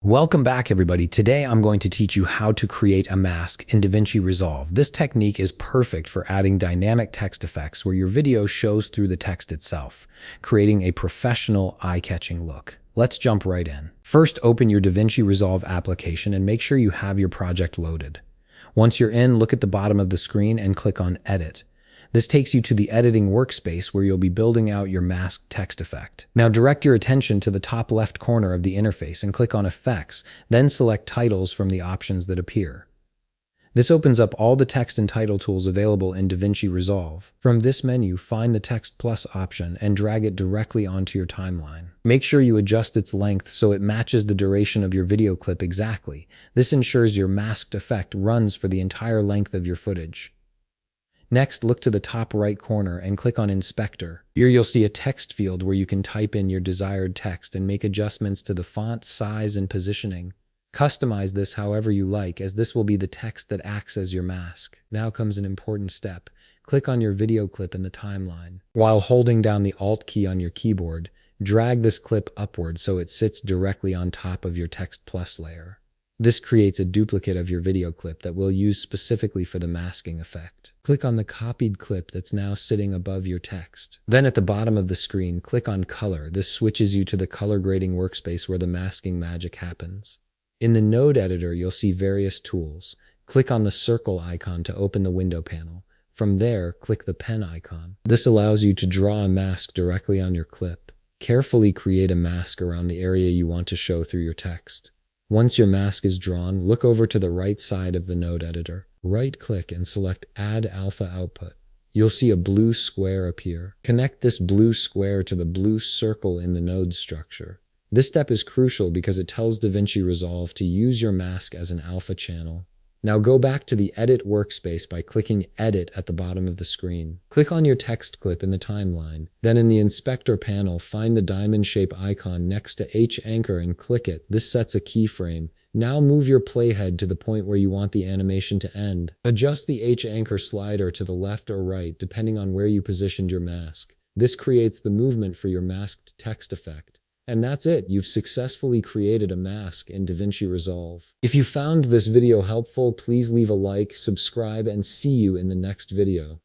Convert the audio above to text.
Welcome back, everybody. Today, I'm going to teach you how to create a mask in Davinci Resolve. This technique is perfect for adding dynamic text effects where your video shows through the text itself, creating a professional, eye-catching look. Let's jump right in. First, open your Davinci Resolve application and make sure you have your project loaded. Once you're in, look at the bottom of the screen and click on Edit. This takes you to the editing workspace where you'll be building out your masked text effect. Now direct your attention to the top left corner of the interface and click on Effects, then select Titles from the options that appear. This opens up all the text and title tools available in Davinci Resolve. From this menu, find the Text Plus option and drag it directly onto your timeline. Make sure you adjust its length so it matches the duration of your video clip exactly. This ensures your masked effect runs for the entire length of your footage. Next, look to the top right corner and click on Inspector. Here you'll see a text field where you can type in your desired text and make adjustments to the font, size, and positioning. Customize this however you like, as this will be the text that acts as your mask. Now comes an important step. Click on your video clip in the timeline. While holding down the Alt key on your keyboard, drag this clip upward so it sits directly on top of your Text Plus layer. This creates a duplicate of your video clip that we'll use specifically for the masking effect. Click on the copied clip that's now sitting above your text. Then at the bottom of the screen, click on Color. This switches you to the color grading workspace where the masking magic happens. In the node editor, you'll see various tools. Click on the circle icon to open the window panel. From there, click the pen icon. This allows you to draw a mask directly on your clip. Carefully create a mask around the area you want to show through your text. Once your mask is drawn, look over to the right side of the node editor. Right-click and select Add Alpha Output. You'll see a blue square appear. Connect this blue square to the blue circle in the node structure. This step is crucial because it tells Davinci Resolve to use your mask as an alpha channel. Now go back to the Edit workspace by clicking Edit at the bottom of the screen. Click on your text clip in the timeline. Then in the Inspector panel, find the diamond shape icon next to H anchor and click it. This sets a keyframe. Now move your playhead to the point where you want the animation to end. Adjust the H anchor slider to the left or right depending on where you positioned your mask. This creates the movement for your masked text effect. And that's it. You've successfully created a mask in Davinci Resolve. If you found this video helpful, please leave a like, subscribe, and see you in the next video.